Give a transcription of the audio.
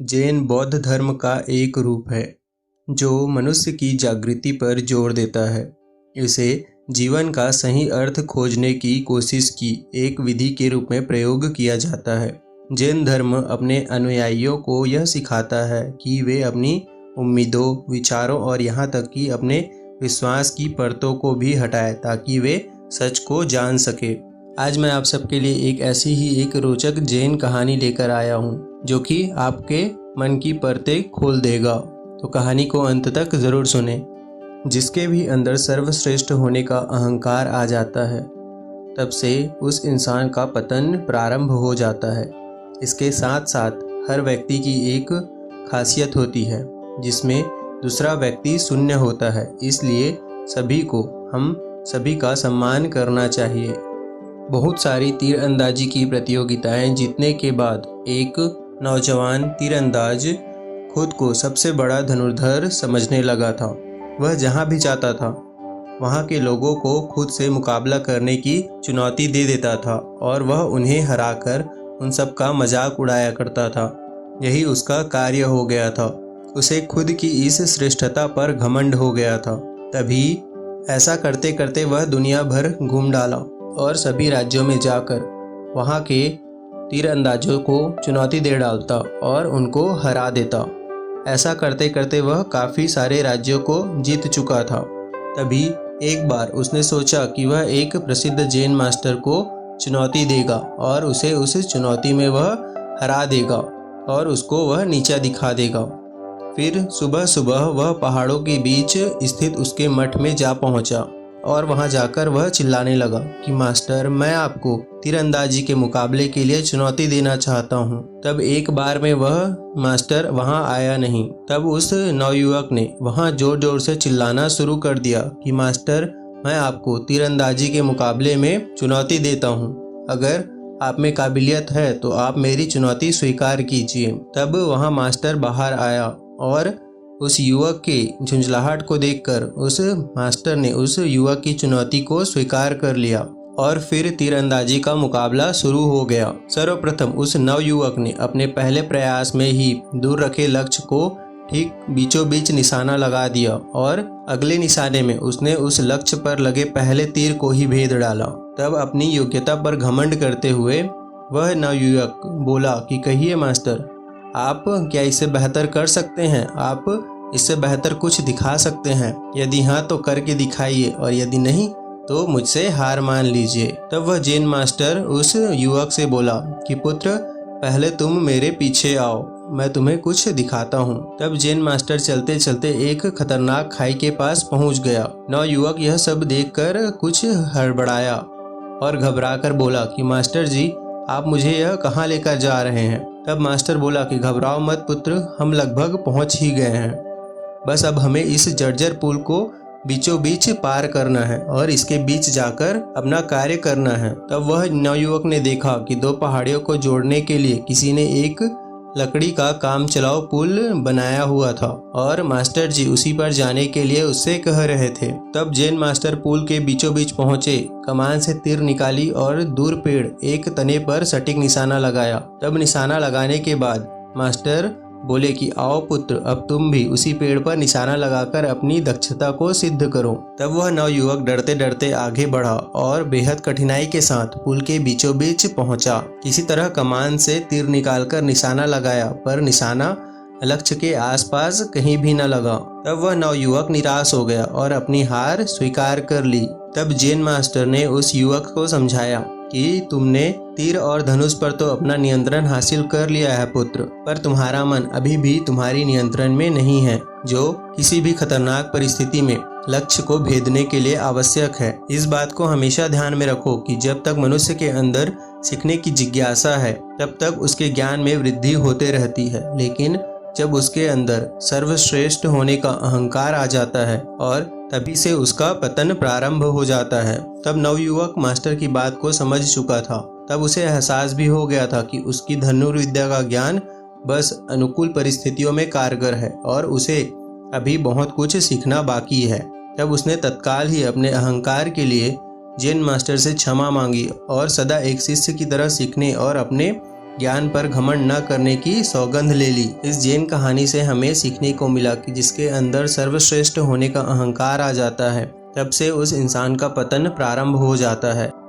जैन बौद्ध धर्म का एक रूप है जो मनुष्य की जागृति पर जोर देता है। इसे जीवन का सही अर्थ खोजने की कोशिश की एक विधि के रूप में प्रयोग किया जाता है। जैन धर्म अपने अनुयायियों को यह सिखाता है कि वे अपनी उम्मीदों, विचारों और यहाँ तक कि अपने विश्वास की परतों को भी हटाएं ताकि वे सच को जान सके। आज मैं आप सबके लिए एक ऐसी ही एक रोचक जैन कहानी लेकर आया हूँ जो कि आपके मन की परतें खोल देगा। तो कहानी को अंत तक ज़रूर सुने। जिसके भी अंदर सर्वश्रेष्ठ होने का अहंकार आ जाता है तब से उस इंसान का पतन प्रारंभ हो जाता है। इसके साथ साथ हर व्यक्ति की एक खासियत होती है जिसमें दूसरा व्यक्ति शून्य होता है, इसलिए हम सभी का सम्मान करना चाहिए। बहुत सारी तीरंदाजी की प्रतियोगिताएं जीतने के बाद एक नौजवान तीरंदाज खुद को सबसे बड़ा धनुर्धर समझने लगा था। वह जहां भी जाता था वहां के लोगों को खुद से मुकाबला करने की चुनौती दे देता था और वह उन्हें हराकर उन सब का मजाक उड़ाया करता था। यही उसका कार्य हो गया था। उसे खुद की इस श्रेष्ठता पर घमंड हो गया था। तभी ऐसा करते करते वह दुनिया भर घूम डाला और सभी राज्यों में जाकर वहाँ के तीरंदाजों को चुनौती दे डालता और उनको हरा देता। ऐसा करते करते वह काफ़ी सारे राज्यों को जीत चुका था। तभी एक बार उसने सोचा कि वह एक प्रसिद्ध जैन मास्टर को चुनौती देगा और उसे उस चुनौती में वह हरा देगा और उसको वह नीचा दिखा देगा। फिर सुबह सुबह वह पहाड़ों के बीच स्थित उसके मठ में जा पहुंचा और वहां जाकर वह चिल्लाने लगा कि मास्टर, मैं आपको तीरंदाजी के मुकाबले के लिए चुनौती देना चाहता हूं। तब एक बार में वह मास्टर वहां आया नहीं। तब उस नवयुवक ने वहां जोर जोर से चिल्लाना शुरू कर दिया कि मास्टर, मैं आपको तीरंदाजी के मुकाबले में चुनौती देता हूं। अगर आप में काबिलियत है तो आप मेरी चुनौती स्वीकार कीजिए। तब वहां मास्टर बाहर आया और उस युवक के झुंझलाहट को देखकर उस मास्टर ने उस युवक की चुनौती को स्वीकार कर लिया और फिर तीरंदाजी का मुकाबला शुरू हो गया। सर्वप्रथम उस नवयुवक ने अपने पहले प्रयास में ही दूर रखे लक्ष्य को ठीक बीचों बीच निशाना लगा दिया और अगले निशाने में उसने उस लक्ष्य पर लगे पहले तीर को ही भेद डाला। तब अपनी योग्यता पर घमंड करते हुए वह नवयुवक बोला कि कहिए मास्टर, आप क्या इससे बेहतर कर सकते हैं? आप इससे बेहतर कुछ दिखा सकते हैं? यदि हाँ तो करके दिखाइए और यदि नहीं तो मुझसे हार मान लीजिए। तब वह जैन मास्टर उस युवक से बोला कि पुत्र, पहले तुम मेरे पीछे आओ, मैं तुम्हें कुछ दिखाता हूँ। तब जैन मास्टर चलते चलते एक खतरनाक खाई के पास पहुँच गया। नवयुवक यह सब देखकर कुछ हड़बड़ाया और घबराकर बोला कि मास्टर जी, आप मुझे यह कहाँ लेकर जा रहे हैं? तब मास्टर बोला कि घबराओ मत पुत्र, हम लगभग पहुँच ही गए हैं। बस अब हमें इस जर्जर पुल को बीचों बीच पार करना है और इसके बीच जाकर अपना कार्य करना है। तब वह नवयुवक ने देखा कि दो पहाड़ियों को जोड़ने के लिए किसी ने एक लकड़ी का काम चलाओ पुल बनाया हुआ था और मास्टर जी उसी पर जाने के लिए उससे कह रहे थे। तब जैन मास्टर पुल के बीचों बीच पहुंचे, कमान से तीर निकाली और दूर पेड़ एक तने पर सटीक निशाना लगाया। तब निशाना लगाने के बाद मास्टर बोले कि आओ पुत्र, अब तुम भी उसी पेड़ पर निशाना लगाकर अपनी दक्षता को सिद्ध करो। तब वह नवयुवक डरते डरते आगे बढ़ा और बेहद कठिनाई के साथ पुल के बीचों बीच पहुंचा। किसी तरह कमान से तीर निकालकर निशाना लगाया पर निशाना लक्ष्य के आसपास कहीं भी न लगा। तब वह नवयुवक निराश हो गया और अपनी हार स्वीकार कर ली। तब जैन मास्टर ने उस युवक को समझाया कि तुमने तीर और धनुष पर तो अपना नियंत्रण हासिल कर लिया है पुत्र, पर तुम्हारा मन अभी भी तुम्हारी नियंत्रण में नहीं है, जो किसी भी खतरनाक परिस्थिति में लक्ष्य को भेदने के लिए आवश्यक है। इस बात को हमेशा ध्यान में रखो कि जब तक मनुष्य के अंदर सीखने की जिज्ञासा है तब तक उसके ज्ञान में वृद्धि होते रहती है, लेकिन जब उसके अंदर सर्वश्रेष्ठ होने का अहंकार आ जाता है और तभी से उसका पतन प्रारंभ हो जाता है। तब नवयुवक मास्टर की बात को समझ चुका था। तब उसे एहसास भी हो गया था कि उसकी धनुर्विद्या का ज्ञान बस अनुकूल परिस्थितियों में कारगर है और उसे अभी बहुत कुछ सीखना बाकी है। तब उसने तत्काल ही अपने अहंकार के लिए जैन मास्टर से क्षमा मांगी और सदा एक शिष्य की तरह सीखने और अपने ज्ञान पर घमंड न करने की सौगंध ले ली। इस जैन कहानी से हमें सीखने को मिला कि जिसके अंदर सर्वश्रेष्ठ होने का अहंकार आ जाता है, तब से उस इंसान का पतन प्रारंभ हो जाता है।